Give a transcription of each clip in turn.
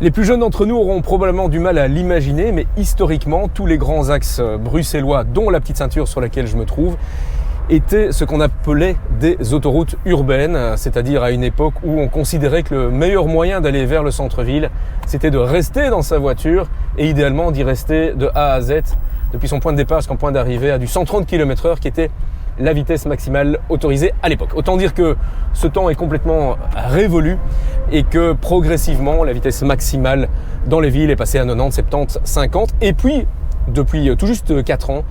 Les plus jeunes d'entre nous auront probablement du mal à l'imaginer, mais historiquement, tous les grands axes bruxellois, dont la petite ceinture sur laquelle je me trouve, étaient ce qu'on appelait des autoroutes urbaines, c'est-à-dire à une époque où on considérait que le meilleur moyen d'aller vers le centre-ville, c'était de rester dans sa voiture et idéalement d'y rester de A à Z, depuis son point de départ jusqu'au point d'arrivée à du 130 km/h qui était la vitesse maximale autorisée à l'époque. Autant dire que ce temps est complètement révolu et que progressivement la vitesse maximale dans les villes est passée à 90, 70, 50 et puis depuis tout juste 4 ans,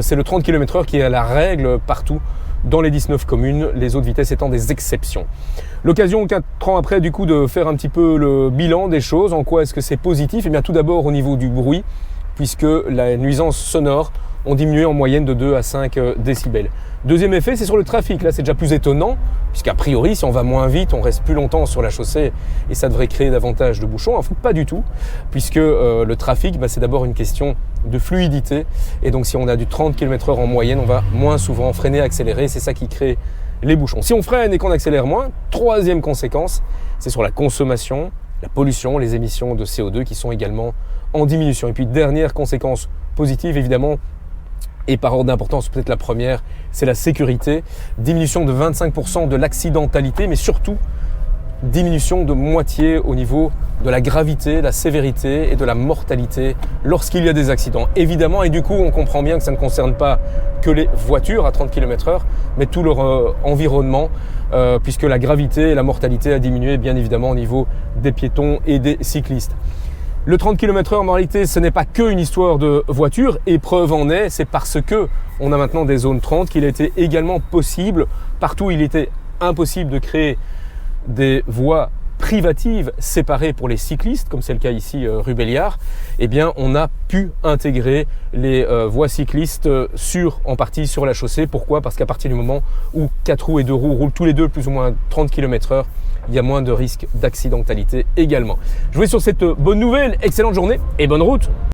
c'est le 30 km/h qui est la règle partout dans les 19 communes, les autres vitesses étant des exceptions. L'occasion 4 ans après du coup de faire un petit peu le bilan des choses. En quoi est-ce que c'est positif? Eh bien tout d'abord au niveau du bruit, puisque la nuisance sonore ont diminué en moyenne de 2 à 5 décibels. Deuxième effet, c'est sur le trafic. Là, c'est déjà plus étonnant, puisqu'a priori, si on va moins vite, on reste plus longtemps sur la chaussée et ça devrait créer davantage de bouchons. En fait, pas du tout, puisque le trafic, c'est d'abord une question de fluidité. Et donc, si on a du 30 km/h en moyenne, on va moins souvent freiner, accélérer. C'est ça qui crée les bouchons. Si on freine et qu'on accélère moins, troisième conséquence, c'est sur la consommation, la pollution, les émissions de CO2 qui sont également en diminution. Et puis, dernière conséquence positive, évidemment, et par ordre d'importance, peut-être la première, c'est la sécurité. Diminution de 25% de l'accidentalité, mais surtout diminution de moitié au niveau de la gravité, la sévérité et de la mortalité lorsqu'il y a des accidents. Évidemment, et du coup, on comprend bien que ça ne concerne pas que les voitures à 30 km/h, mais tout leur environnement, puisque la gravité et la mortalité a diminué, bien évidemment, au niveau des piétons et des cyclistes. Le 30 km/h, en réalité, ce n'est pas qu'une histoire de voiture, et preuve en est, c'est parce que on a maintenant des zones 30 qu'il a été également possible, partout où il était impossible de créer des voies privatives séparées pour les cyclistes, comme c'est le cas ici rue Belliard, eh bien on a pu intégrer les voies cyclistes en partie sur la chaussée. Pourquoi? Parce qu'à partir du moment où 4 roues et 2 roues roulent tous les deux plus ou moins 30 km/h, il y a moins de risques d'accidentalité également. Je vous laisse sur cette bonne nouvelle, excellente journée et bonne route!